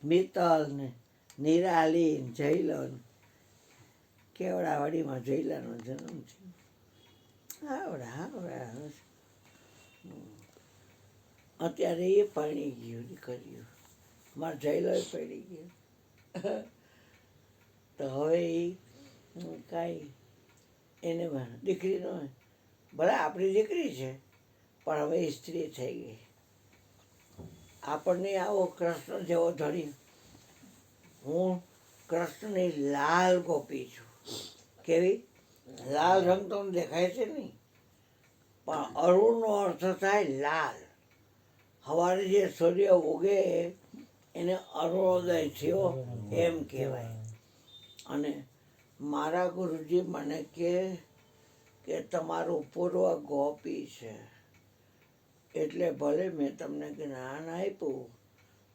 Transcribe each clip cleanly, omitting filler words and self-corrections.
મિત્તલ ને નિરાલી ને જયલો ને કેવડાવાડીમાં જયલાનો જન્મ છે. આવડા અત્યારે એ પરણી ગયું દીકરીઓ, મારે જયલો પડી ગયો. તો હવે એ કાંઈ એને દીકરીનો ભલે આપણી દીકરી છે પણ હવે સ્ત્રી થઈ ગઈ. આપણને આવો કૃષ્ણ જેવો ધણી, હું કૃષ્ણની લાલ ગોપી છું. કેવી લાલ રંગ તો દેખાય છે નહીં, પણ અરુણનો અર્થ થાય લાલ. સવારે જે સૂર્ય ઉગે એને અરુણોદય થયો એમ કહેવાય. અને મારા ગુરુજી મને કે તમારું પૂર્વ ગોપી છે, એટલે ભલે મેં તમને જ્ઞાન આપ્યું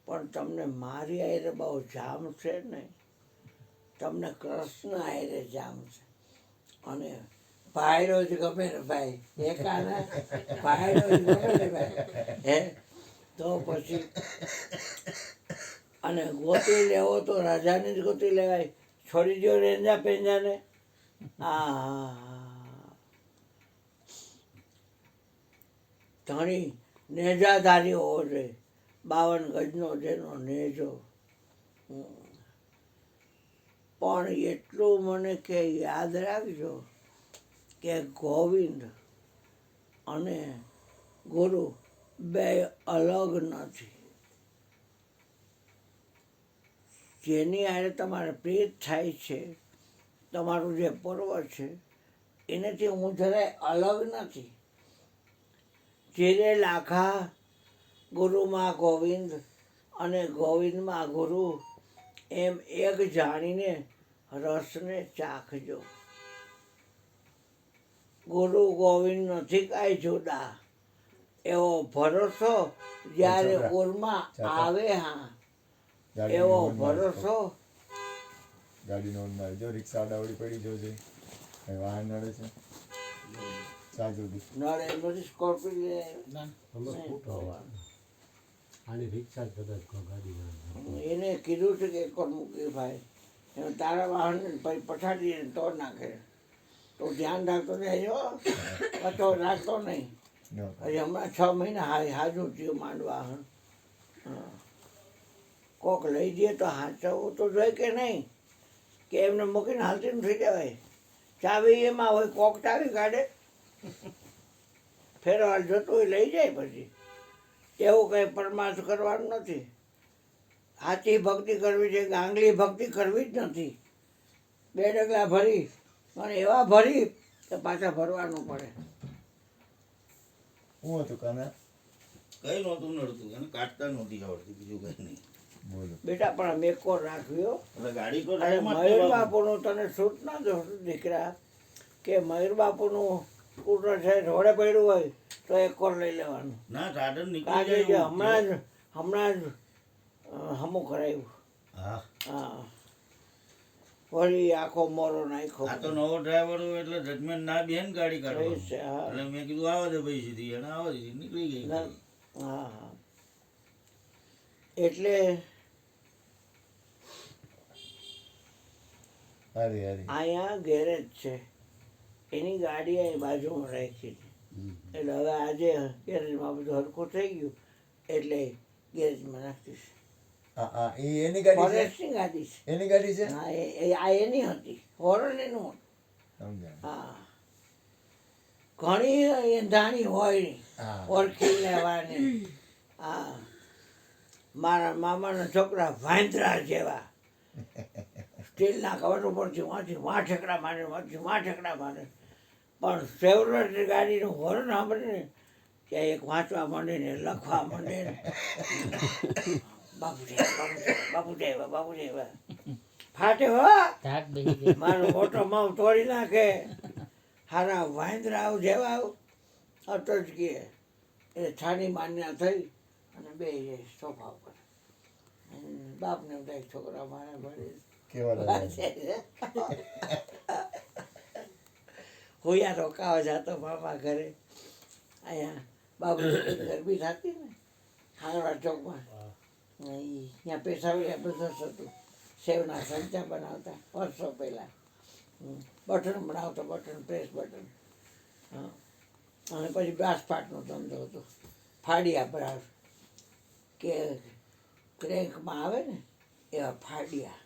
પણ તમને મારી આયરે બહુ જામ છે ને, તમને કૃષ્ણ આયરે જામ છે. અને ભાઈડો જ ગમે ને ભાઈ, એકાના ભાઈડો જ ગમે ને ભાઈ. હે તો પછી અને ગોતી લેવો તો રાજાની જ ગોતી લેવાય. છોડી દો રેંજા પેંજાને. ધણી નેજાધારી હોવો જોઈએ, 52 ગજનો જેનો નેજો. પણ એટલું મને કે યાદ રાખજો કે ગોવિંદ અને ગુરુ બે અલગ નથી. જેની હારે તમારે પ્રીત થાય છે, તમારું જે પર્વ છે એનાથી હું જરાય અલગ નથી. જેને લાખા ગુરુમાં ગોવિંદ અને ગોવિંદમાં ગુરુ એમ એક જાણીને રસને ચાખજો. ગુરુ ગોવિંદ નથી કાંઈ જુદા, એવો ભરોસો જ્યારે ઉરમાં આવે. હા, એવો ભરોસો. ગાડીનો જો રિક્ષા આડાવડી પડી જો છે, વાહન નડે છે. નડે એમાંથી સ્કોર્પિયો એને કીધું છે કે એક મૂકી ભાઈ, તારા વાહન પછાડીને તો નાખે. તો ધ્યાન રાખતો રહેજો, તો રાખતો નહીં. હજી હમણાં 6 મહિના હાજુ થયું માંડવા. કોક લઈ જઈએ તો હાચવવું તો જોઈએ કે નહીં, કે એમને મૂકીને હાલતી થઈ જવાય. ચાવી એમાં હોય, કોક ચાવી કાઢે, ફેરવાર જતું હોય લઈ જાય. પછી એવું કંઈ પરમાર્થ કરવાનું નથી. સાચી ભક્તિ કરવી છે, ગાંગલી ભક્તિ કરવી જ નથી. 2 ડગલા ભરી અને એવા ભરી કે પાછા ભરવાનું પડે. શું હતું કાના? કઈ નહોતું નડતું, એને કાઢતા નહોતી આવડતી, બીજું કઈ નહીં. બેટા પણ મેકો રાખ્યો. ગાડી તો મયુર બાપુનું તને સૂચના દો દીકરા, કે મયુર બાપુનું સ્કૂટર છે રોડે પડ્યું હોય તો એક કોર લઈ લેવાનું. ના સાધન કાજે હમણાં જ હમું કરાવ્યું. હા, વળી આખો મોરો નાખ્યો. આ તો નવો ડ્રાઈવર હોય એટલે જજમેન્ટ ના બેન ગાડી કાઢવા. એટલે મેં કીધું આવા દે ભાઈ સીધી, અને આવા દીધી નીકળી ગઈ. હા, એટલે અહીંયા ગેરેજ છે, એની ગાડી અહીં બાજુમાં રાખી છે. એટલે હવે આજે ગેરેજમાં બધું હરખું થઈ ગયું એટલે ગેરેજમાં નાખીશ. એની ગાડી ફોરેસ્ટની ગાડી છે. એની ગાડી છે? હા, આ એની હતી. હોરન એનું. હા, ઘણી એંધાણી હોય ઓળખી લેવાની. હા, મારા મામાના છોકરા વાંદરા જેવા, સ્ટીલના કવર ઉપરથી વાં ઠેકડા મારે, વાં ઠેકડા મારે. પણ ફેવરેટ ગાડીનું હોરન સાંભળીને ત્યાં એક વાંચવા માંડે ને લખવા માંડે ને, બાપુ જેવા ફાટે હો, મારો મોટો માવ તોડી નાખે. હારા વાંદરા જેવા અટચકીએ એટલે છાની માન્યા થઈ અને બે સોફા ઉપર. બાપને બધા છોકરા મારે ભરી હોયા રોકાવા જતો મામા ઘરે. અહીંયા બાબુ ગરબી થતી ને હાંગળા ચોકમાં, ત્યાં પેશાવ્યા બધું હતું. સેવના સંચા બનાવતા વર્ષો પહેલાં. બટન બનાવતા, બટન પ્રેસ બટન. હા, અને પછી બ્રાસપાટનો ધંધો હતો. ફાડિયા બ્રાસ કે ક્રેન્કમાં આવે ને એવા ફાડિયા.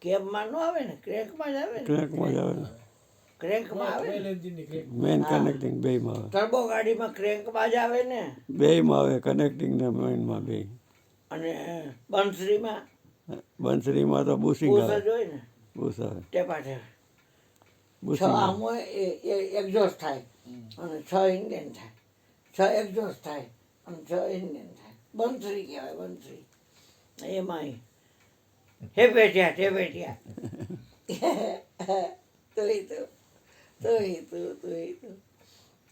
કેબમાં ન આવે ને, ક્રેન્કમાં જ આવે ને. ક્રેકમાં જ આવે ને. ક્રેન્કમાં આવે ને. મેઇન હા. કનેક્ટિંગ બેયમાં આવે. ટર્બો ગાડીમાં ક્રેન્કમાં જ આવે ને. બેયમાં આવે, કનેક્ટિંગ ને મેઇનમાં બે. અને બંસરીમાં બંસરીમાં તો બુશિંગ બુશ આવે. જ હોય ને, બુશ આવે. ટેપા ટેપ. છ બુશિંગ આવે. આમ હોય એ એક્ઝોસ્ટ થાય અને 6 ઇન્ડિયન થાય. 6 એક્ઝોસ્ટ થાય અને 6 ઇન્ડિયન થાય. બંસરી કહેવાય, બંસરી. એમાંય હે બેઠ્યા તે બેઠ્યા. તો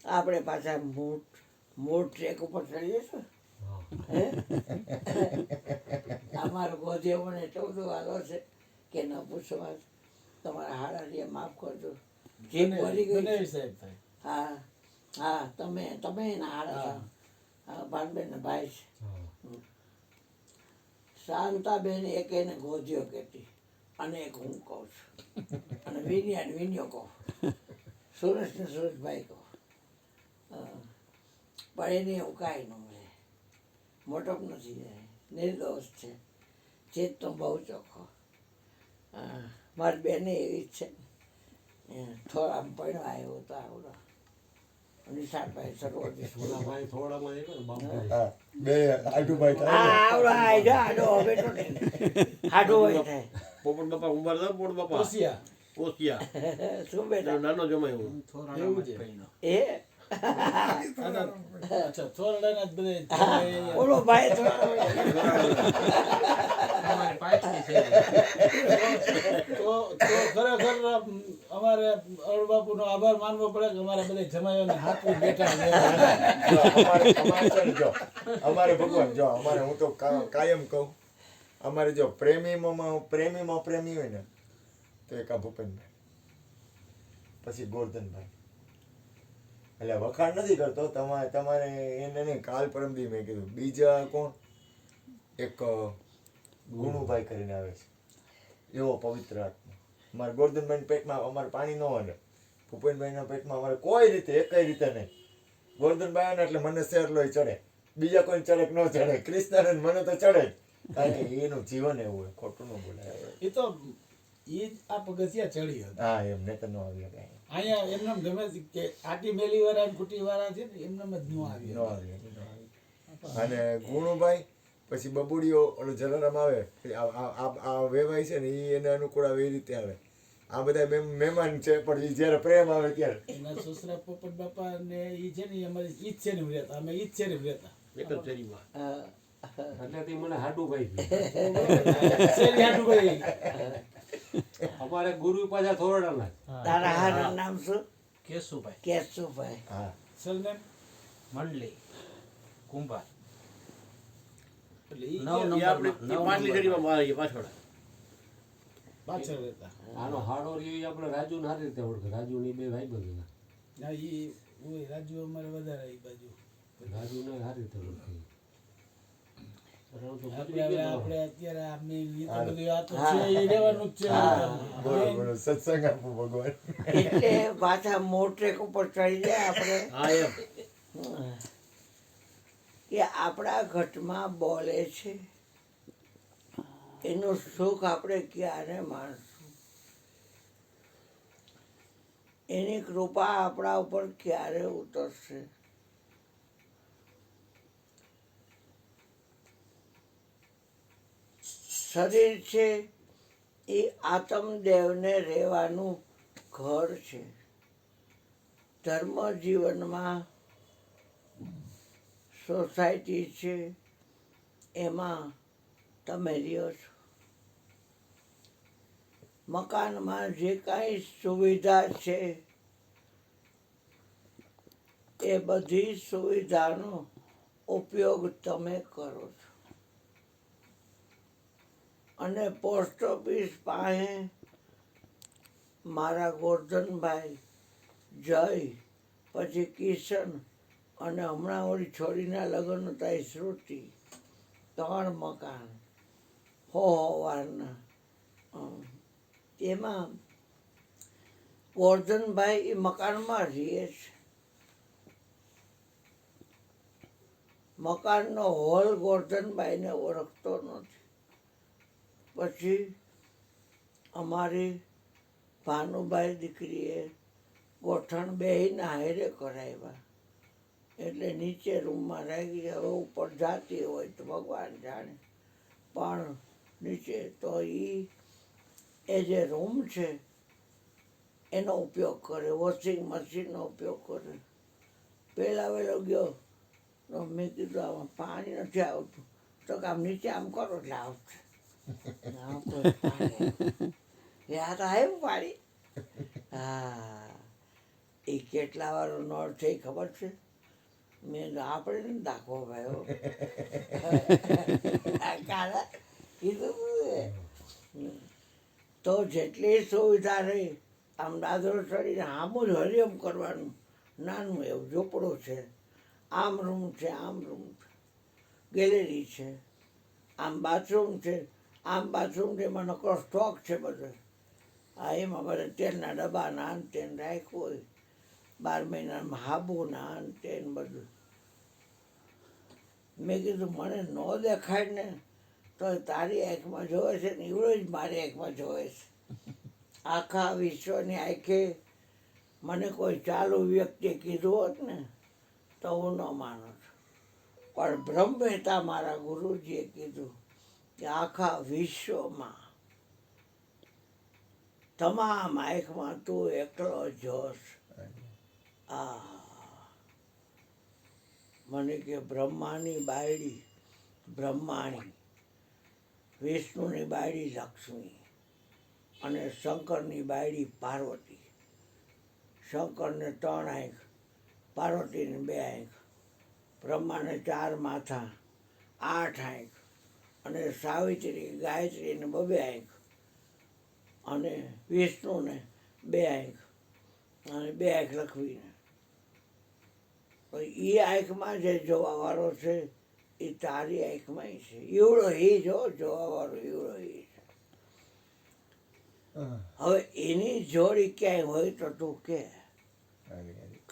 આપણે પાછા મોટ ટ્રેક ઉપર ચડીએ છીએ. અમારો ગોધીઓ મને એટલો બધો વાલો છે કે ન પૂછવા. તમારા હાડાને માફ કરજો. જીભ ભરી ગઈ છે. હા હા, તમે એના હાડા છો. હા, ભાનબેન ને ભાઈ છે. શાંતાબેન એક એને ગોધીઓ કહેતી અને એક હું કહું છું. અને વિનિયા ને વિનિયો કહું. સુરેશ ને સુરેશભાઈ કહું. પણ એને એવું કાંઈ ન મળે. મોટપ નથી જાય, નિર્દોષ છે. ચેતનો બહુ ચોખ્ખો. મારી બેને એવી જ છે. થોડા પડવા આવ્યો તો આવડો. નિશાળભાઈ સરોવરજી સોનાભાઈ થોડામાં એક ને બાપભાઈ. હા, બે આટુભાઈ થાય ને. આવડો આવી જા આડો બેઠો ને આડો હોય થાય. પોપટ બાપા ઉંબાર હતા, પોપટ બાપા ઓસિયા. ઓસિયા. શું બેટા નાનો જમાય હું. એવું છે. એ અચ્છા, થોરડાના જ બધે ઓલો ભાઈ થોડો તો ખરેખર અમારે અરુણબાપુનો આભાર માનવો પડે કે અમારા બધા જમાઈઓને હાથવી બેઠા છે. જો, અમારે છે ને, જો, અમારે ભગવાન જો અમારે, હું તો કાયમ કહું, અમારે જો પ્રેમીમાં પ્રેમી હોય ને તો એક આ ભૂપેનભાઈ, પછી ગોરધનભાઈ. એટલે વખાણ નથી કરતો, તમારે એને નહીં, કાલ પરમદી મેં કીધું. બીજા કોણ? એક ગુણુભાઈ કરીને આવે છે, એવો પવિત્ર આત્મા. અમારે ગોરધનભાઈના પેટમાં અમારે પાણી ન હોય. ભૂપેનભાઈના પેટમાં અમારે કોઈ રીતે એકય રીતે નહીં. ગોરધનભાઈ આવે ને એટલે મને શેર લોહી ચડે, બીજા કોઈ ચડે કે ન ચડે. ક્રિસ્તાને મને તો ચડે જ, કારણ કે એનું જીવન એવું હોય, ખોટું ન બોલાય. એ તો એ આ પગથિયા ચડી હતી. હા, એમને તો ન આવી કાંઈ. અહીંયા એમને ગમે છે કે આટી મેલી વાળા કુટી વાળા છે ને એમને જ ન આવી. અને ગુણુભાઈ પછી બબુડીઓ ઓલો જલારામ આવે, આ વેવાય છે ને એ એને અનુકૂળ આવે એ રીતે આવે. આ બધા મહેમાન છે, પણ એ જ્યારે પ્રેમ આવે ત્યારે એના સસરા પોપટ બાપા ને ઈ છે ને અમારી ઈ જ છે ને રહેતા, અમે ઈ જ છે ને રહેતા. એક જ શેરીમાં. એટલેથી મને હાડુભાઈ શેરી હાડુભાઈ. અમારે ગુરુ પાછા થોરડાના. તારા હારું નામ શું? કેશુભાઈ કેશુભાઈ. હા, સરનેમ મંડલી કુંભાર. એટલે ઈ નવ એ આપણે નંબર પાટલી શેરીમાં મારીએ પાછળ. પાછળ રહેતા. આનો હાડો રહ્યો ઈ આપણે રાજુ ને સારી રીતે ઓળખે. રાજુ ની બે ભાઈ બંધ ના ઈ ઓય રાજુ અમારે વધારે ઈ બાજુ. રાજુ ને સારી રીતે ઓળખે. આપણે અત્યારે આપણે ઈ તો બધું આ તો છે ઈ રહેવાનું જ છે. બરોબર. સત્સંગ આપવું ભગવાન. એટલે પાછા મોટ્રેક ઉપર ચડી જાય આપણે. હા એમ. કે આપણા ઘટમાં બોલે છે એનું સુખ આપણે ક્યારે માણશું? એની કૃપા આપણા ઉપર ક્યારે ઉતરશે? શરીર છે એ આત્મદેવને રહેવાનું ઘર છે. ધર્મ જીવનમાં સોસાયટી છે, એમાં તમે રહ્યો છો. મકાનમાં જે કાંઈ સુવિધા છે એ બધી સુવિધાનો ઉપયોગ તમે કરો છો. અને પોસ્ટ ઓફિસ પાસે મારા ગોરધનભાઈ, જય, પછી કિશન અને હમણાં ઓલી છોડીના લગ્ન હતા એ શ્રુતિ 3 મકાન વારના એમાં ગોરધનભાઈ એ મકાનમાં રહે છે. મકાનનો હોલ ગોરધનભાઈને ઓળખતો નથી. પછી અમારી ભાનુભાઈ દીકરીએ ગોઠણ બેહીને હારે કરાવ્યા એટલે નીચે રૂમમાં રાખી ગયા. હવે ઉપર જાતી હોય તો ભગવાન જાણે, પણ નીચે તો એ જે રૂમ છે એનો ઉપયોગ કરે, વોશિંગ મશીનનો ઉપયોગ કરે. પહેલાં વહેલો ગયો તો મેં કીધું આમાં પાણી નથી આવતું, તો કે આમ નીચે આમ કરો એટલે આવશે. યાદ આવ્યું પાણી? હા, એ કેટલા વાળો નળ છે એ ખબર છે? મેં આપણે ને દાખવો ભાઈ કીધું. તો જેટલી સુવિધા રહી, આમ દાદરો ચડીને આમ જ હરિયમ કરવાનું. નાનું એવું ઝૂંપડું છે, આમ રૂમ છે, આમ રૂમ છે, ગેલેરી છે, આમ બાથરૂમ છે, આમ બાથરૂમ છે, એમાં નકરો સ્ટોક છે બધો. હા, એમાં બધા તેલના ડબ્બા નાન તેન રાખ્યું હોય, 12 મહિનામાં હાબુ નાન તેન બધું. મેં કીધું મને ન દેખાય ને તો તારી આંખમાં જોવે છે ને એવડો જ મારી આંખમાં જોવે છે. આખા વિશ્વની આંખે મને કોઈ ચાલુ વ્યક્તિએ કીધું હોત ને તો હું ન માનું છું, પણ બ્રહ્મહેતા મારા ગુરુજીએ કીધું કે આખા વિશ્વમાં તમામ આંખમાં તું એકલો જોશ. મને કે બ્રહ્માની બાયડી બ્રહ્માણી, વિષ્ણુની બાયડી લક્ષ્મી અને શંકરની બાયડી પાર્વતી. શંકરને 3 આંખ, પાર્વતીને 2 આંખ, બ્રહ્માને 4 માથા, 8 આંખ, અને સાવિત્રી ગાયત્રીને 2 આંખ, અને વિષ્ણુને 2 આંખ, અને 2 આંખ લક્ષ્મીને. એ આંખમાં જે જોવાવાળો છે એ તારી આંખમાં છે. એવડો એ જોવાવાળો એવડો એ છે. હવે એની જોડી ક્યાંય હોય તો તું કે.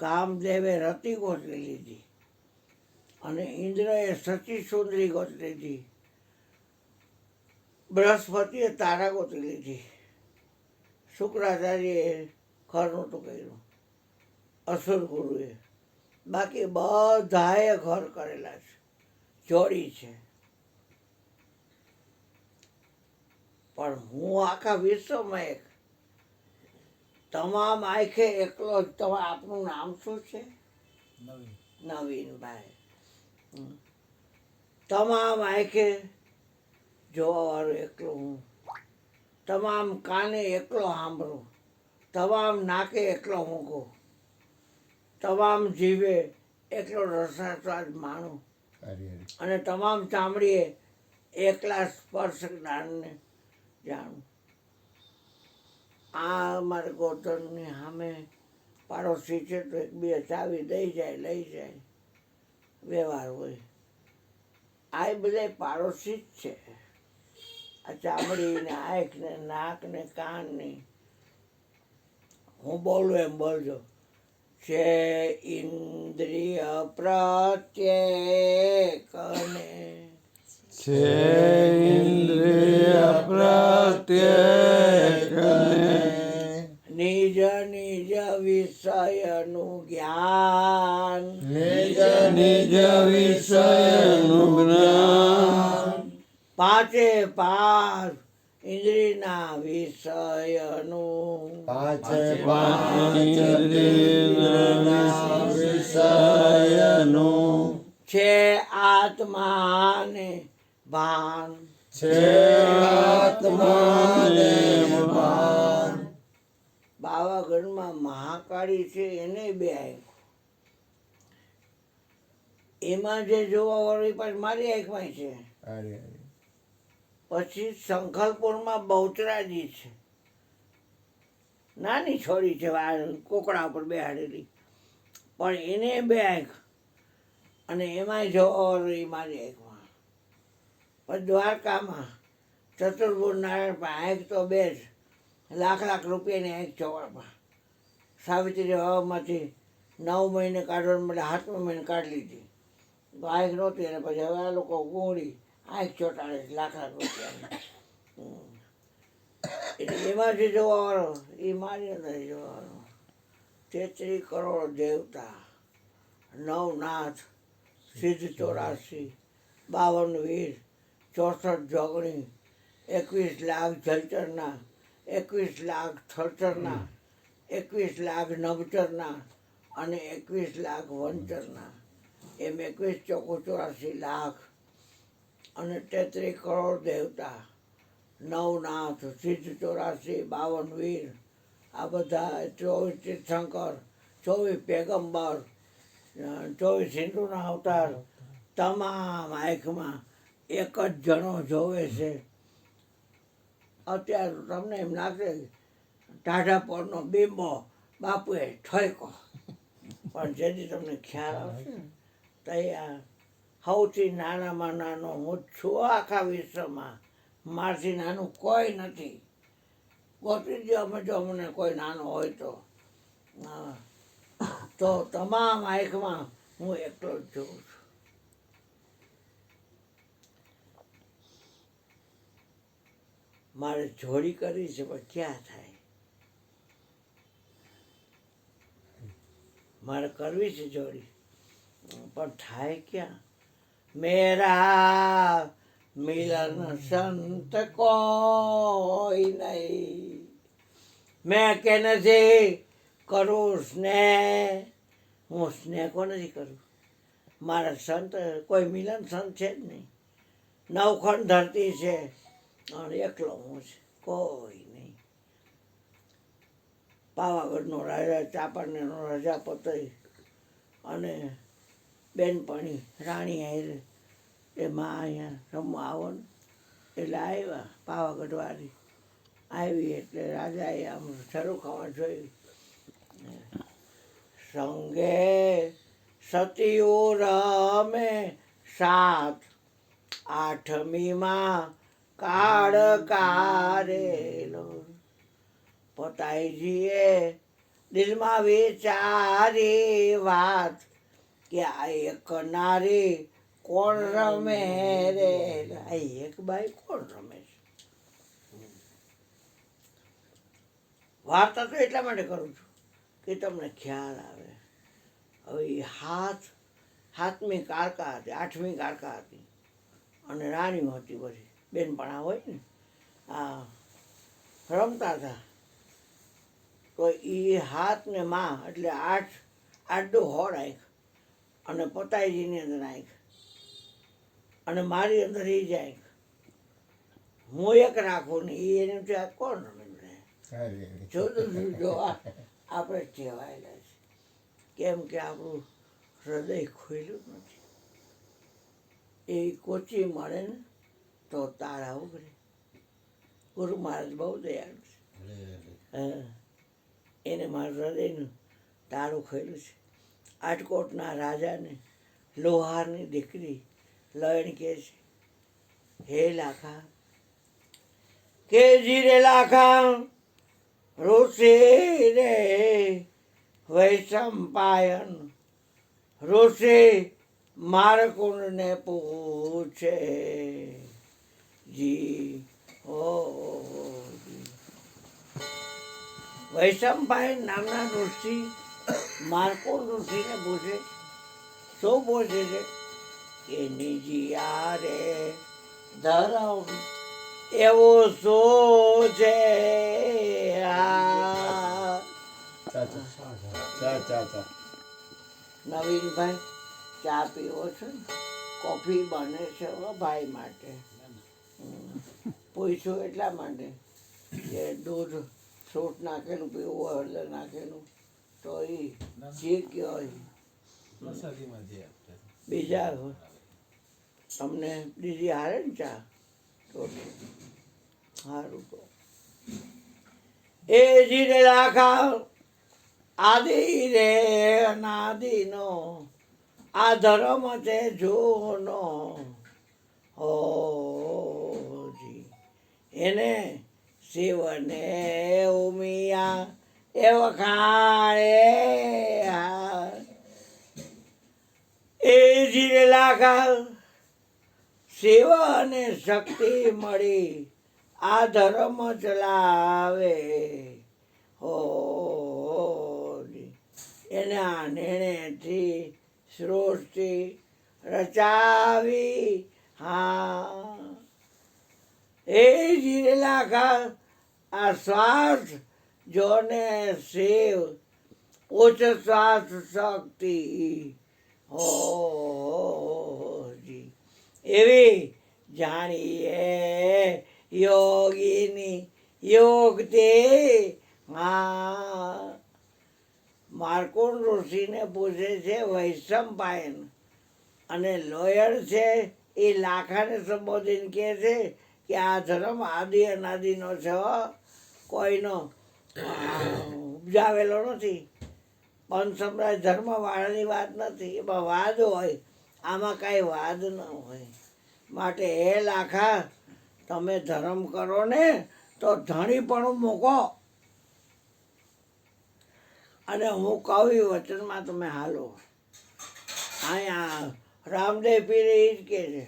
કામદેવે રતિ ગોતરી લીધી અને ઇન્દ્રએ સચી સુંદરી ગોતરી લીધી, બૃહસ્પતિએ તારા ગોતરી લીધી, શુક્રાચાર્યએ ઘરનું તો કર્યું, અસુર ગુરુએ. બાકી બધાએ ઘર કરેલા છે, જોડી છે. પણ હું આખા વિશ્વમાં એક, તમામ આંખે એકલો જ. તમારે આપનું નામ શું છે? નવીનભાઈ. તમામ આંખે જોવાવાળું એકલો હું, તમામ કાને એકલો સાંભળું, તમામ નાકે એકલો મૂકું, તમામ જીવે એકલો રસાસ્વાદ માણું, અને તમામ ચામડીએ એકલા સ્પર્શ જ્ઞાનને જાણું. આ અમારે ગોધનની સામે પાડોશી છે તો 1-2 ચાવી દઈ જાય, લઈ જાય, વ્યવહાર હોય. આ બધા પાડોશી જ છે. આ ચામડી ને આંખ ને નાક ને કાન ને. હું બોલું એમ બોલજો. છે ઇન્દ્રિય પ્રત્યેકને, છે ઇન્દ્રિય પ્રત્યેકને નિજ નિજ વિષયનું જ્ઞાન, નિજ નિજ વિષયનું જ્ઞાન. 5 ઇન્દ્રિયના વિષયનું, 5 ઇન્દ્રિયના વિષયનું છે આત્માને ભાન, છે આત્માને ભાન. પાવાગઢમાં મહાકાળી છે એને 2 આંખ. એમાં જે જોવા વાળું પાછી મારી આંખમાં છે. પછી સંખલપુરમાં બહુચરાજી છે, નાની છોડી છે, કોકડા ઉપર બેહાડેલી, પણ એને 2 આંખ. અને એમાંય જો એ મારી આંખમાં. પણ દ્વારકામાં ચતુર્ભુજ નારાયણ પણ આંખ તો બે જ, લાખ રૂપિયાની આંખ ચોવાડમાં. સાવિત્રી હવામાંથી 9 મહિને કાઢવા માટે 7મા મહિને કાઢી લીધી, તો આંખ નહોતી. અને પછી હવે આ લોકો ગોળી આંખ ચોંટાડે છે લાખ રૂપિયાની. એટલે એમાંથી જોવાવાળો એ મારી અંદર જોવાનો. 33 કરોડ દેવતા, 9 નાથ, સિદ્ધ 84, 52 વીર, 64 જોગણી, 21 લાખ જલચરના, 21 લાખ થલચરના, 21 લાખ નભચરના અને 21 લાખ વનચરના. એમ 21 ચોકુ 84 લાખ અને 33 કરોડ દેવતા, 9 નાથ, સિદ્ધ 84, 52 વીર, આ બધા 24 તીર્થંકર, 24 પેગમ્બર, 24 હિન્દુના અવતાર, તમામ આંખમાં એક જ જણો જોવે છે. અત્યારે તમને એમ લાગે ટાઢા પરનો બિંબો બાપુએ ઠોક્યો, પણ જેથી તમને ખ્યાલ આવશે ને ત્યાં સૌથી નાનામાં નાનો હું છું આખા વિશ્વમાં, મારથી નાનું કોઈ નથી. ગોતી જો અમે જો અમને કોઈ નાનો હોય તો તમામ આંખમાં હું એકલો જ જોઉં છું. મારે જોડી કરી છે પણ ક્યાં થાય? મારે કરવી છે જોડી પણ થાય ક્યાં? મેરા મિલન સંત કોઈ નહીં, મેં કે નથી કરું સ્નેહ. હું સ્નેહ કો નથી કરું. મારા સંત કોઈ મિલન સંત છે જ નહીં. 9 ખંડ ધરતી છે અને એકલો હું છે, કોઈ નહીં. પાવાગઢનો રાજા, ચાંપાનેરનો રાજા પતઈ અને બેનપણી રાણી હારે એમાં અહીંયા રમવા આવો ને એટલે આવ્યા. પાવાગઢવાળી આવી એટલે રાજાએ આમ શરૂ ખાવા જોયું. સંગે સતીઓ રમે 7, 8મીમાં કાળ કારેલો. પતાઈજીએ દિલમાં વિચારી વાત કે આ એક નારી કોણ રમે રે, આ એક બાઈ કોણ રમે છે. વાર્તા તો એટલા માટે કરું છું કે તમને ખ્યાલ આવે. હવે એ 7મી કારકા હતી, 8મી કારકા હતી અને રાણીઓ હતી. બધી બેનપણા હોય ને આ રમતા હતા. તો એ 7 ને માં એટલે 8 હોડ આંખ અને પતાઈજીની અંદર આંખ અને મારી અંદર એ જ આંખ. હું એક રાખું ને એને ત્યાં કોણ રમે? જુદું જો આપણે કહેવાયેલા છે. કેમ કે આપણું હૃદય ખોલ્યું નથી. એ કોચી મળે ને તો તાળા ઉઘડે. ગુરુ મહારાજ બહુ દયાળુ છે. એને મારા હૃદયનું તાળું ખોલ્યું છે. આટકોટના રાજાને લોહારની દીકરી લયણ કહે છે, હે લાખા કે જીરે લાખા ઋષિ રે વૈશંપાયન ઋષિ મારકુંડને પૂછે જી હો. વૈશંપાયન નામના ઋષિ મારકુંડ ઋષિને પૂછે. શું પૂછે છે? કે નિજિયા રે ધરમ એવું શું છે? નવીનભાઈ ચા પીવો છો ને? કોફી બને છે ભાઈ માટે. પૂછ્યું એટલા માટે કે દૂધ સૂટ નાખેલું પીવું હોય, હળદર નાખેલું તો એ જે કયો બીજા તમને દીદી હારે ને ચા તો સારું. તો એ જીરે રાખા આદિ રે અનાદિનો આ ધર્મ છે જૂનો હોજી એને શિવને ઉમિયા એ વખાણે એ જીરે લાખા શિવ અને શક્તિ મળી આ ધર્મ ચલાવે હોજી એના નિર્ણયથી સૃષ્ટિ રચાવી હા એ જીરે લાખા આ શ્વાસ જોને શિવ ઉચ્ચ શ્વાસ શક્તિ હોજી એવી જાણીએ યોગીની યોગથી હા માર્કોન ઋષિને પૂછે છે વૈશંપાયન અને લોયર છે એ લાખાને સંબોધીને કહે છે કે આ ધર્મ આદિ અનાદિનો છે હો. કોઈનો ઉપજાવેલો નથી. પંચ સંપ્રદાય ધર્મવાળાની વાત નથી, એમાં વાદ હોય, આમાં કાંઈ વાદ ન હોય. માટે હે લાખા તમે ધર્મ કરો ને તો ધણીપણું મૂકો અને હું કહું એ વચનમાં તમે હાલો. અહીંયા રામદેવ પીર એ જ કહે છે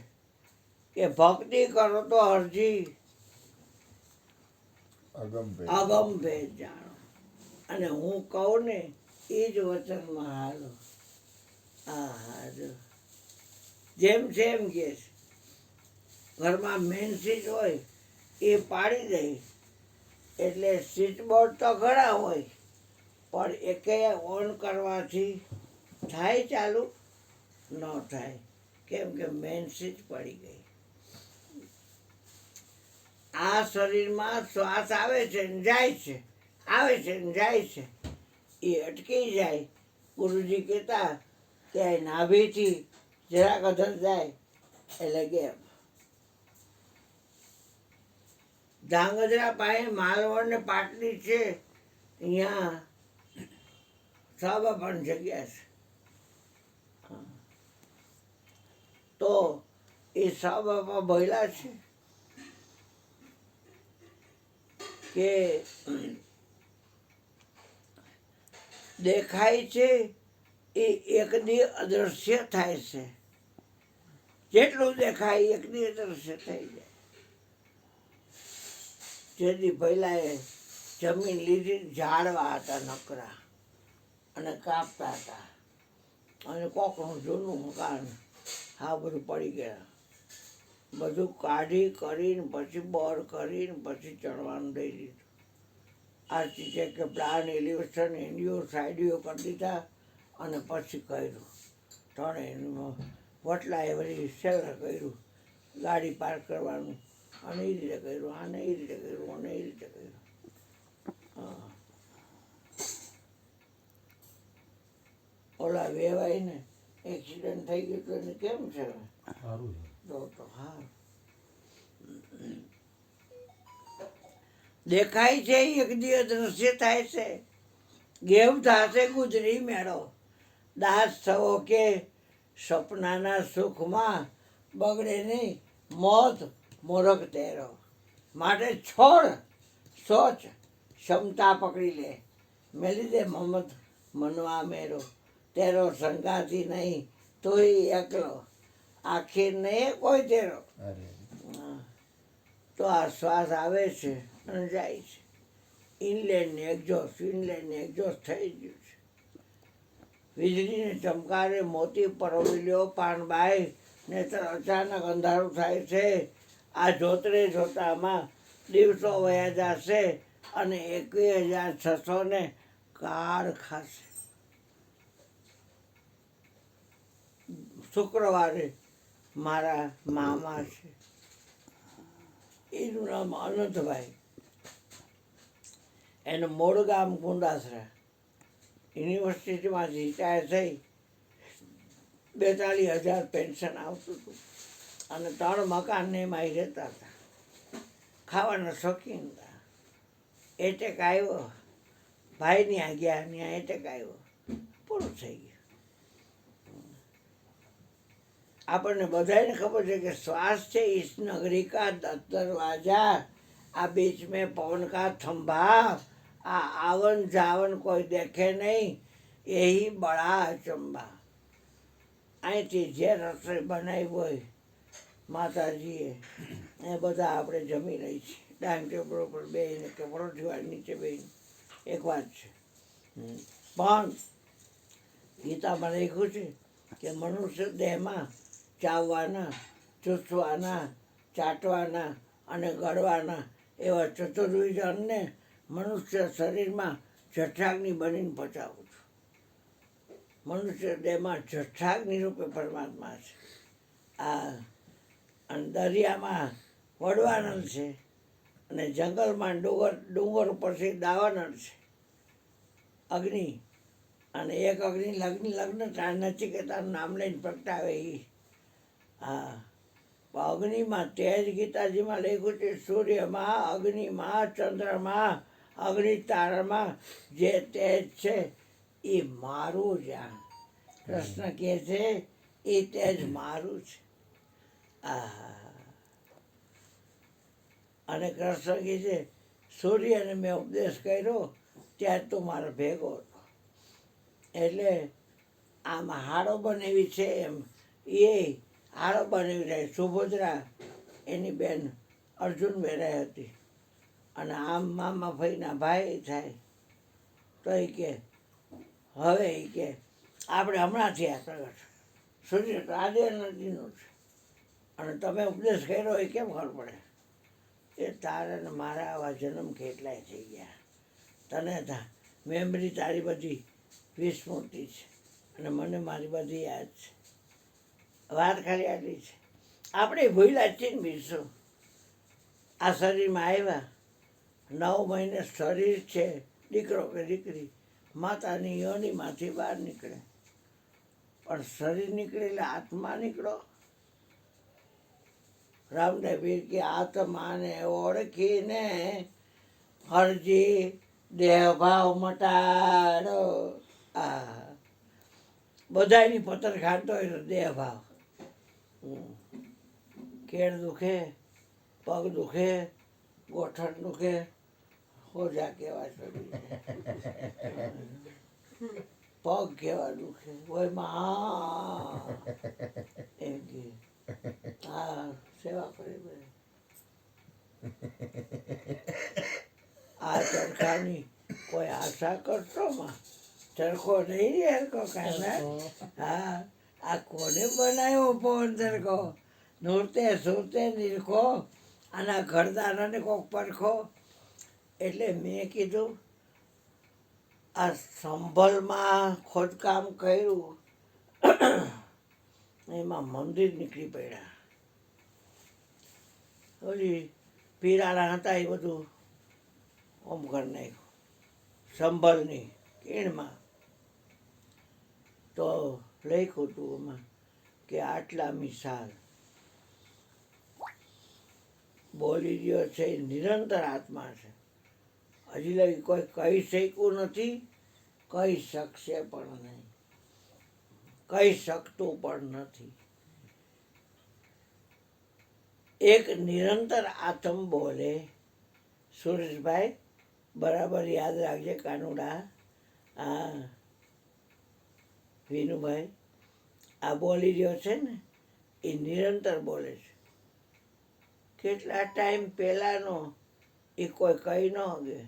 કે ભક્તિ કરો તો હરજી અગમ ભેદ જાણો. અને હું કહું ને એ જ વચનમાં હાલો. હા જો જેમ છે એમ કે છે ઘરમાં મેઇન સ્વિચ હોય એ પાડી દે એટલે સ્વિચ બોર્ડ તો ઘણા હોય પણ એકે ઓન કરવાથી થાય ચાલુ ન થાય, કેમ કે મેઇન સ્વિચ પડી ગઈ. આ શરીરમાં શ્વાસ આવે છે ને જાય છે, આવે છે ને જાય છે, એ અટકી જાય. ગુરુજી કહેતા કે આ નાભીથી જરાક અધર જાય એટલે ગેપ. ધાંગધ્રા પાસે માલવણ ને પાટલી છે, અહીંયા સાબા પણ જગ્યા છે. તો એ સાબામાં ભયલા છે કે દેખાય છે એ એક દી અદૃશ્ય થાય છે. જેટલું દેખાય એક દી અદૃશ્ય થઈ જાય. જેથી પહેલાં જમીન લીધી, ઝાડવા હતા નકરા અને કાપતા હતા અને કોકનું જૂનું મકાન હા બધું પડી ગયા. બધું કાઢી કરીને પછી બોર કરીને પછી ચડવાનું દઈ દીધું. આર્કિટેક્ટ પ્લાન એલિવેશન એનડીઓ સાઈડીઓ કરી દીધા અને પછી કર્યું ત્રણેય વટલાએ બધી સેલર કર્યું, ગાડી પાર્ક કરવાનું અને એ રીતે કર્યું, આને એ રીતે કર્યું અને એ રીતે કર્યું. હા ઓલા વેવાઈને એક્સિડન્ટ થઈ ગયું તો એને કેમ છે સારું છે. તો હા દેખાય છે એક દિવસ દ્રશ્ય થાય છે. ગેવ થશે ગુજરી મેળો દાસ થવો કે સપનાના સુખમાં બગડે નહીં મોત મોરખ તેરો. માટે છોડ સોચ ક્ષમતા પકડી લે, મેલી દે મમત મનવા મેરો. તેરો સંગાથી નહીં તોય એકલો, આખીર નહીં કોઈ તેરો. તો આ શ્વાસ આવે છે અને જાય છે. ઇનલેન્ડની એક્ઝોસ્ટ થઈ ગયું છે. વીજળીને ચમકારે મોતી પરોવી લ્યો પાનબાઈ, નહીતર અચાનક અંધારું થાય છે. આ જોતરે જોતામાં દિવસો વયા જશે અને 21,600 ને કાળ ખાશે. શુક્રવારે મારા મામા છે, એનું નામ અનંતભાઈ, એનું મૂળ ગામ કુંડાસરા. યુનિવર્સિટીમાંથી રિટાયર થઈ 42,000 પેન્શન આવતું હતું અને 3 મકાનને એમાં રહેતા હતા. ખાવાના શોખીન હતા. એટેક આવ્યો, ભાઈની આ ગયા ત્યાં એટેક આવ્યો, પૂરું થઈ ગયું. આપણને બધાને ખબર છે કે શ્વાસ છે इस नगरी का 10 दरवाजा, आ बीच में पवन का थंभा, आ आवन जावन कोई देखे नहीं, यही बड़ा अचंबा। અહીંથી જે રસોઈ બનાવી હોય માતાજીએ એ બધા આપણે જમી રહી છીએ ડાઇનિંગ ટેબલ ઉપર બેસીને કે પરોઠીવાળી નીચે બેસીને એક વાત છે પણ ગીતામાં લખ્યું છે કે મનુષ્ય દેહમાં ચાવવાના, ચૂસવાના, ચાટવાના અને ગળવાના એવા ચતુર્વિધ અન્નને મનુષ્ય શરીરમાં જઠરાગ્નિ બનીને પચાવું છું. મનુષ્ય દેહમાં જઠરાગ્નિ રૂપે પરમાત્મા છે. આ અને દરિયામાં વડવાનળ છે અને જંગલમાં ડુંગર ઉપરથી દાવાનળ છે અગ્નિ. અને એક અગ્નિ લગ્ન નચિકેતાનું નામ લઈને પ્રગટાવે એ. હા, અગ્નિમાં તેજ ગીતાજીમાં લખ્યું છે સૂર્યમાં, અગ્નિમાં, ચંદ્રમાં, અગ્નિ તારામાં જે તેજ છે એ મારું જાણ. કૃષ્ણ કહે છે એ તેજ મારું છે. અને કૃષ્ણ કહે છે સૂર્યને મેં ઉપદેશ કર્યો ત્યારે તું મારો ભેગો હતો. એટલે આમ હાડો બનેવી છે એમ એ હાડો બનેવી રહી. સુભદ્રા એની બેન અર્જુન વેરાઈ હતી અને આમ મામા ભાઈના ભાઈ થાય. તો એ કે હવે એ કે આપણે હમણાં થયા પ્રગટ, સૂર્ય તો આજે નદીનું છે અને તમે ઉપદેશ કર્યો એ કેમ ખબર પડે? એ તારા ને મારા આવા જન્મ કેટલાય થઈ ગયા. તને મેમરી તારી બધી વિસ્મૃતિ છે અને મને મારી બધી યાદ છે. વાત ખાલી આટલી છે. આપણે ભૂલ્યા જ છીએ ને બીજું. આ શરીરમાં આવ્યા 9 મહિને શરીર છે, દીકરો કે દીકરી માતાની યોનિમાંથી બહાર નીકળે, પણ શરીર નીકળે એટલે આત્મા નીકળો. રામદેવ પીર કે આત્માને ઓળખીને હરજી દેહભાવ મટાડો. આ બધાની પથ્થર ખાતો હોય તો દેહભાવ. કેળ દુખે, પગ દુખે, ગોઠણ દુખે, હોજા કેવા શરીર, પગ કેવા દુખે, ઓયમાં એમ કે હા સેવા કરે બધે. આ ચરખાની કોઈ આશા કરશો માં? ચરખો નહીં હરકો કાના. હા, આ કોને બનાવ્યો પવન ચરખો? નૂરતે સુરતે નીરખો, આના ઘરદારાને કોક પરખો. એટલે મેં કીધું આ સંભલમાં ખોદકામ કર્યું એમાં મંદિર નીકળી પડ્યા. ઓલી પીરાણા હતા એ બધું ઓમ કરી નાખ્યું સંભલની ખીણમાં. તો લખ્યું હતું એમાં કે આટલા મિસાલ બોલી રહ્યો છે એ નિરંતર આત્મા છે. હજી લગી કોઈ કહી શક્યું નથી, કહી શકશે પણ નહીં, કહી શકતું પણ નથી. એક નિરંતર આત્મ બોલે. સુરેશભાઈ બરાબર યાદ રાખજે કાનુડા. હા વિનુભાઈ, આ બોલી રહ્યો છે ને એ નિરંતર બોલે છે. કેટલા ટાઈમ પહેલાંનો એ કોઈ કહી ન શકે.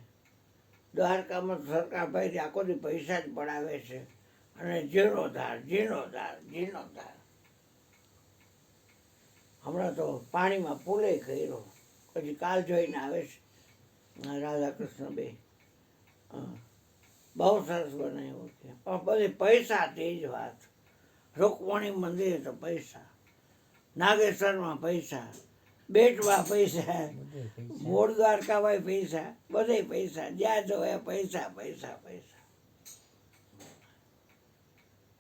દ્વારકામાં સરકારભાઈ આખો દી પૈસા જ પડાવે છે અને જીર્ણોદ્ધાર જીર્ણોદ્ધાર જીર્ણોદ્ધાર. હમણાં તો પાણીમાં પુલે કર્યો, પછી કાલ જોઈને આવે છે રાધા કૃષ્ણ બે. બહુ સરસ બનાવ્યું છે પણ બધી પૈસાથી જ વાત. રૂકમણી મંદિરે તો પૈસા, નાગેશ્વરમાં પૈસા, બેટમાં પૈસા, મૂળ દ્વારકામાં પૈસા, બધે પૈસા, જ્યાં જોયા પૈસા પૈસા પૈસા.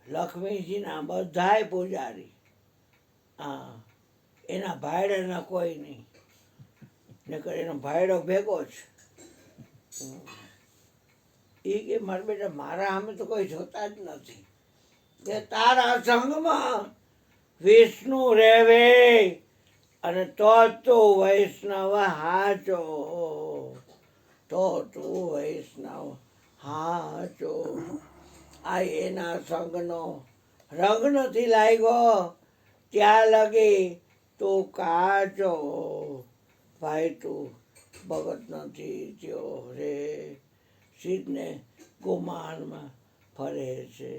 લક્ષ્મીજીના બધાય પૂજારી. હા, એના ભાઈડાના કોઈ નહીં, નકર એનો ભાઈડો ભેગો છે. એ કે મારા બેટા મારા સામે તો કોઈ જોતા જ નથી. કે તારા સંગમાં વિષ્ણુ રેવે અને તો તું વૈષ્ણવ હાચો, તો તું વૈષ્ણવ હાચો. આ એના સંગનો રંગ નથી લાગ્યો ત્યાં લગી તું કાચો. ભાઈ તું ભગત નથી થયો રે, સિદ્ધને ગુમાનમાં ફરે છે.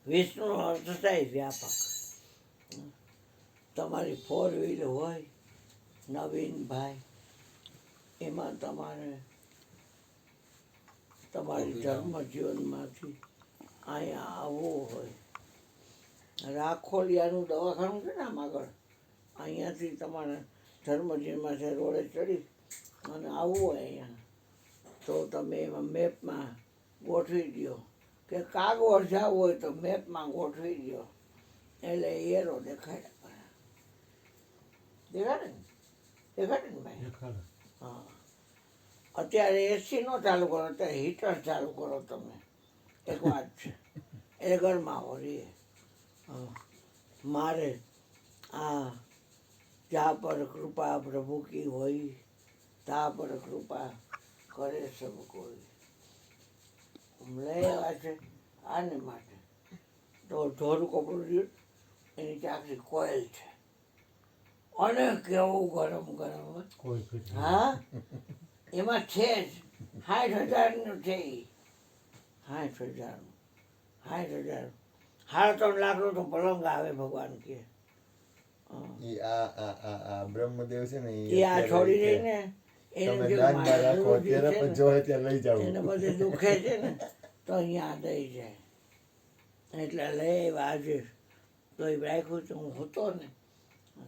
વિષ્ણુનો અર્થ થાય વ્યાપક. તમારી 4 વ્હીલ હોય નવીનભાઈ, એમાં તમારે તમારી ધર્મ જીવનમાંથી અહીંયા આવવું હોય. રાખોલિયાનું દવાખાનું છે ને આમ આગળ, અહીંયાથી તમારે ધર્મજીવનમાંથી રોડે ચડી અને આવવું હોય અહીંયા, તો તમે એમાં મેપમાં ગોઠવી દો કે કાગવડ જવું હોય તો મેપમાં ગોઠવી દો એટલે એરો દેખાડે. દેખાડે ને? દેખાડે ને ભાઈ? હા. અત્યારે એસી નો ચાલુ કરો, અત્યારે હીટર ચાલુ કરો તમે, એક વાત છે, એટલે ગરમાવો રહીએ. મારે આ જા પર કૃપા પ્રભુ કી હોય, તા પર કૃપા કરે સબ કોઈ. લઈ આવ્યા છે આને માટે. તો ઢોરું કપડું રહ્યું એની ચાકરી કોયલ છે અને કેવું ગરમ ગરમ. હા, એમાં છે જ 60,000નું છે એ. 60,000નું 60,000 3.5 લાખનું તો પલંગ આવે ભગવાન કે. ઈ આ બ્રહ્મદેવ છે ને એ આ છોડી દઈ ને એને તમે જે દાનમાં રાખો મારા ત્યારે છે પણ ને, જોવે ત્યાં લઈ જાવ. એને બધે દુખે છે ને તો અહીંયા દઈ જાય. એટલે લઈ આજે તો એ રાખ્યું તો હું હતો ને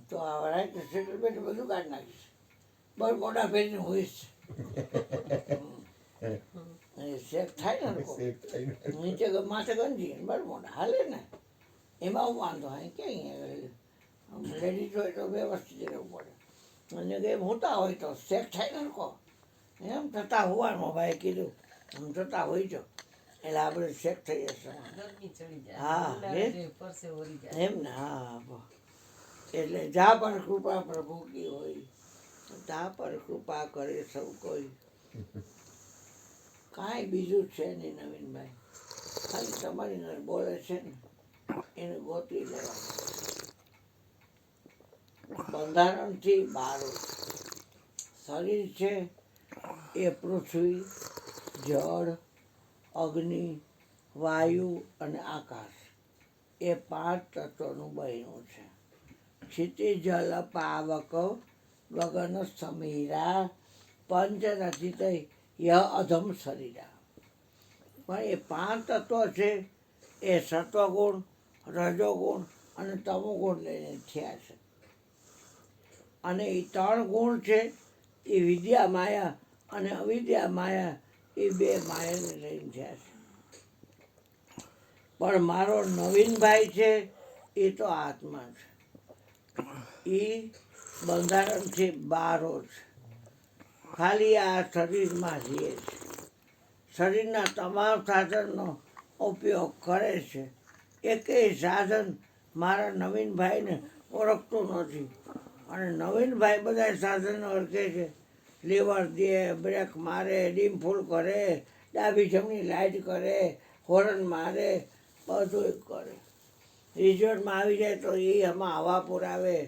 તો આ રાખ્યું સેટલમેન્ટ બધું કાઢી નાખીશ. બહુ મોટા પેજને હોઈશ. શેક થાય ને નીચે માથે ગંજી બહુ મોટા હાલે ને, એમાં હું વાંધો હોય ક્યાં લેડીઝ હોય તો વ્યવસ્થિત રહેવું પડે. અને કે હોતા હોય તો શેક થાય ને કહો એમ થતા હોવાનું. ભાઈ કીધું આમ થતા હોય છો એટલે આપણે શેક થઈ જશે. હા એમ ને. હા એટલે જા પર કૃપા પ્રભુ કી હોય, તા પર કૃપા કરે સૌ કોઈ. કાંઈ બીજું છે નહીં નવીનભાઈ, ખાલી તમારી અંદર બોલે છે ને એને ગોતી લેવાનું. બંધારણથી બારું શરીર છે એ પૃથ્વી, જળ, અગ્નિ, વાયુ અને આકાશ એ 5 તત્વોનું બન્યું છે. ક્ષિતિજ જલ પાવક ગગન સમીરા પંચ રચિત ય અધમ શરીરા. પણ એ 5 તત્વો છે એ સત્વગુણ, રજોગુણ અને તમોગુણ લઈને થયા છે. અને એ 3 ગુણ છે એ વિદ્યા માયા અને અવિદ્યા માયા એ 2 માયાને લઈને થયા છે. પણ મારો નવીનભાઈ છે એ તો આત્મા છે. એ બંધારણથી બારો છે. ખાલી આ શરીરમાં રહે છે, શરીરના તમામ સાધનનો ઉપયોગ કરે છે. એકેય સાધન મારા નવીનભાઈને ઓળખતું નથી. અને નવીનભાઈ બધા સાધનો ઓળખે છે. લીવર દે, બ્રેક મારે, ડીમ ફૂલ કરે, ડાબી જમણી લાઇટ કરે, હોર્ન મારે, બધું કરે. રિઝલ્ટમાં આવી જાય તો એ એમાં હવા પુરાવે,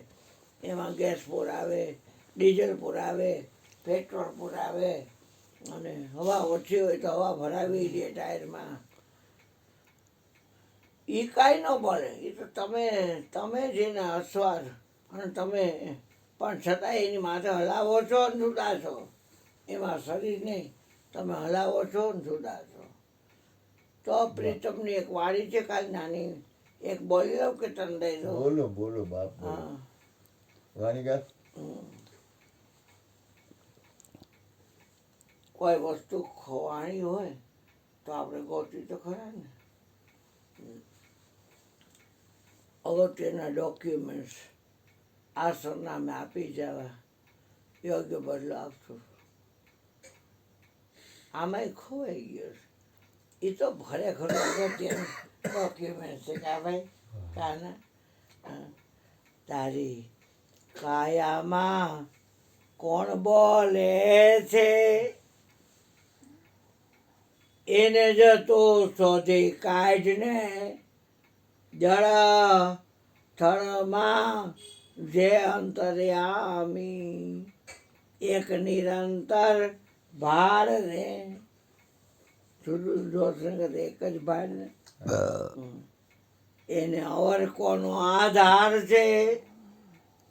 એમાં ગેસ પુરાવે, ડીઝલ પુરાવે, પેટ્રોલ પુરાવે, અને હવા ઓછી હોય તો હવા ભરાવી દે ટાયરમાં. એ કાંઈ ન બોલે. એ તો તમે જેને અસવાર અને તમે પણ છતાં એની માથે હલાવો છો ને જુદા છો. એમાં શરીર નહીં, તમે હલાવો છો ને જુદા છો. તો પ્રીતમની એક વાડી છે કાલ નાની, એક બોલી લઉં કે તને દઈ દઉં? બોલો બોલો બાપ. હા. વાણીકા કોઈ વસ્તુ ખોવાણી હોય તો આપણે ગોતી તો ખરા ને. અગત્યના ડોક્યુમેન્ટ્સ આ સરનામે આપી જવા, યોગ્ય બદલો આપશું. આમાંય ખોવાઈ ગયો છે. એ તો ખરેખર અગત્યનું ડોક્યુમેન્ટ છે કા ભાઈ કાના હા. તારી કાયામાં કોણ બોલે છે એને જો તું શોધી કાઢને જળ થળમાં જે અંતર્યામી એક નિરંતર ભાર રે જુદું જોશે એક જ ભાર ને એને અવર કોનો આધાર છે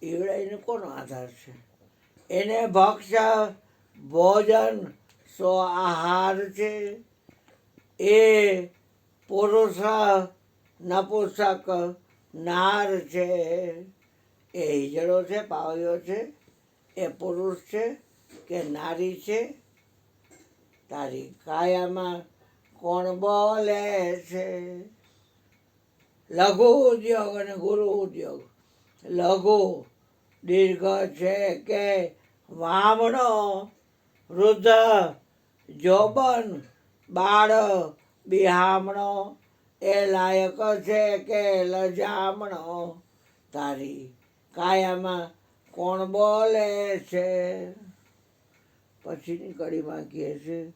ઈવડાઈને કોનો આધાર છે એને ભક્ષ ભોજન સો આહાર છે એ પુરુષ નપુંસક નાર છે એ હિજડો છે પાવયો છે એ પુરુષ છે કે નારી છે તારી કાયામાં કોણ બોલે છે લઘુ ઉદ્યોગ અને ગુરુ ઉદ્યોગ લઘુ દીર્ઘ છે કે વામણો વૃદ્ધ જોબન બાળ બિહામણો એ લાયક છે કે લજામણો તારી કાયામાં કોણ બોલે છે પછીની કડીમાં કહે છે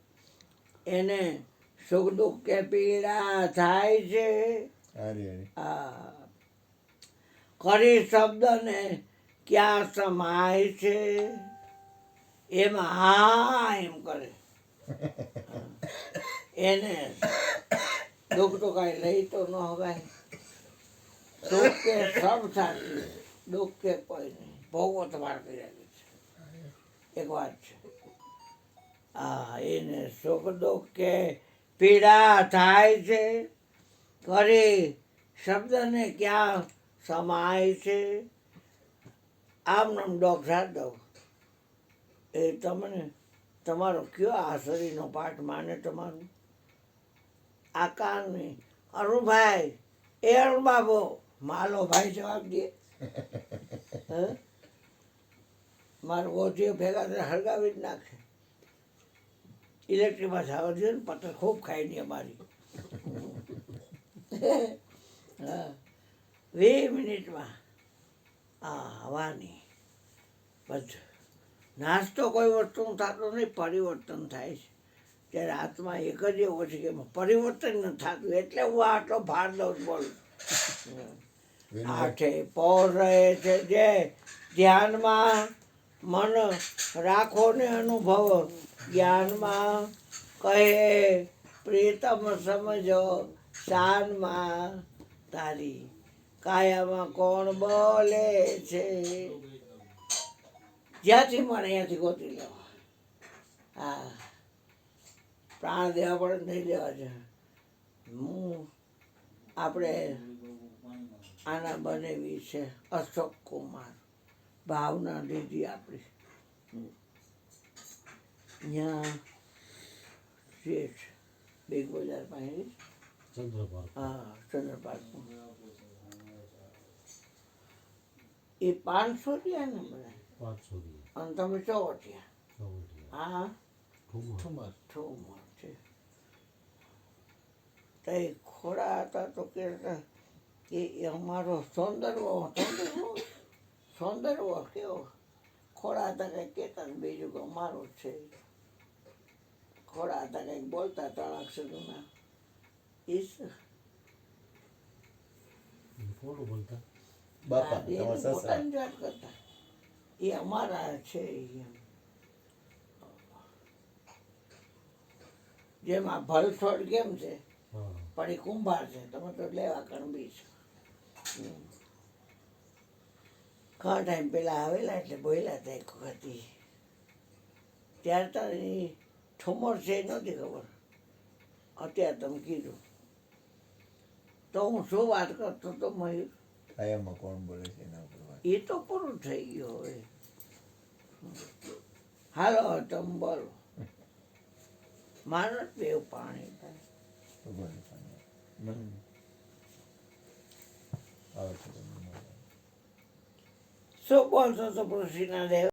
એને સુખ દુઃખ કે પીડા થાય છે હારી આ કરી શબ્દને ક્યાં સમાય છે એમાં હા એમ કરે એને દુઃખ તો કાંઈ લઈ તો ન હવાય સુખ કે સબ સાચું દુઃખ કે કોઈ નહીં ભોગવો તમારે કર્યા છે એક વાત છે આ એને સુખ દુઃખ કે પીડા થાય છે કરી શબ્દને ક્યાં સમાય છે આમ નામ ડોક સાધવ એ તમને તમારો કયો આ શરીરનો પાઠ માને તમારું આ કાન નહીં અરુણભાઈ એ અરુણ બાબુ માલો ભાઈ જવાબ દે મારો ગોધીઓ ભેગા હળગાવી જ નાખે ઇલેક્ટ્રિકમાં જવા દે ને પત્તર ખૂબ ખાઈ નહીં અમારી હા 20 મિનિટમાં હવાની બધું નાસ્તો કોઈ વસ્તુનું થતું નહીં પરિવર્તન થાય છે ત્યારે આત્મા એક જ એવો છે કે પરિવર્તન ન થતું એટલે હું આટલો ભાર દઉં બોલું આઠે પૌર રહે છે જે ધ્યાનમાં મન રાખો ને અનુભવ જ્ઞાનમાં કહે પ્રીતમ સમજો શાનમાં તારી કાયામાં કોણ બોલે છે જ્યાંથી મળે ત્યાંથી ગોતી લેવા હા પ્રાણ દેવા પડે નહીં દેવા છે હું આપણે આના બનેવી છે અશોક કુમાર ભાવના દીધી આપણી ત્યાં શેઠ બિગ બજાર પાસે ચંદ્રપાલ હા ચંદ્રપાલમાં એ 500 રહ્યા ને બધા 500 અને તમે 100 રહ્યા હા ઠુમર ઠુમર છે તો એ ખોડા હતા તો કહેતા કે એ અમારો સૌંદર્ય કેવો ખોડા હતા કંઈક કહેતા ને બીજું કે અમારો જ છે ખોડા હતા કંઈક બોલતા 3 અક્ષરના કોણ બોલતા બાપા તમારા સસરા પોતાની વાત કરતા એ અમારા છે એમ જેમ આ ભલછોડ કેમ છે હા પણ એ કુંભાર છે તમે તો લેવા કણબી છો ઘણા ટાઈમ પહેલાં આવેલા એટલે બોલ્યા હતા એક વખત ત્યારે તો એ ઠુમર છે એ નહોતી ખબર અત્યારે તમે કીધું તો હું શું વાત કરતો તો મયુર કાયામાં કોણ બોલે છે એના ઉપર વાત. એ તો પૂરું થઈ ગયું હવે હાલો હવે તમે બોલો મારો જ પીવું પાણી ભગવાન પાણી. મને આવે છે તમને. શું બોલતો તો પૃથ્વીના દેવ